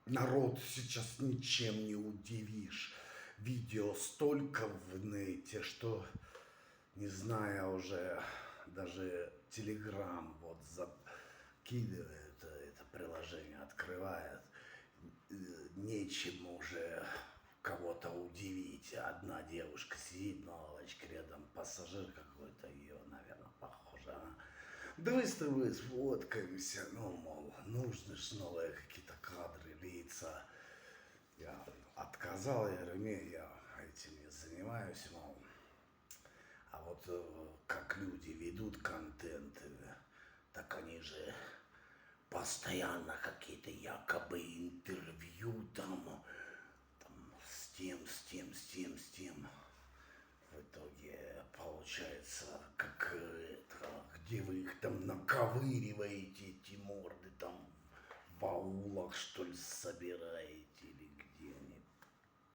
Народ сейчас ничем не удивишь. Видео столько в нете, что не знаю уже, даже Телеграм вот закидывает это приложение, открывает. Нечем уже кого-то удивить. Одна девушка сидит на лавочке, рядом пассажир какой-то, ее, наверное, похоже. Она: давай с тобой сфоткаемся. Ну, мол, нужны ж новые какие-то кадры, лица. Я отказал, я говорю: не, я этим не занимаюсь, мол. А вот как люди ведут контент, так они же постоянно какие-то якобы интервью там с тем, с тем, с тем, с тем. В итоге получается, как это, где вы их там наковыриваете, эти морды там в аулах, что ли, собираете.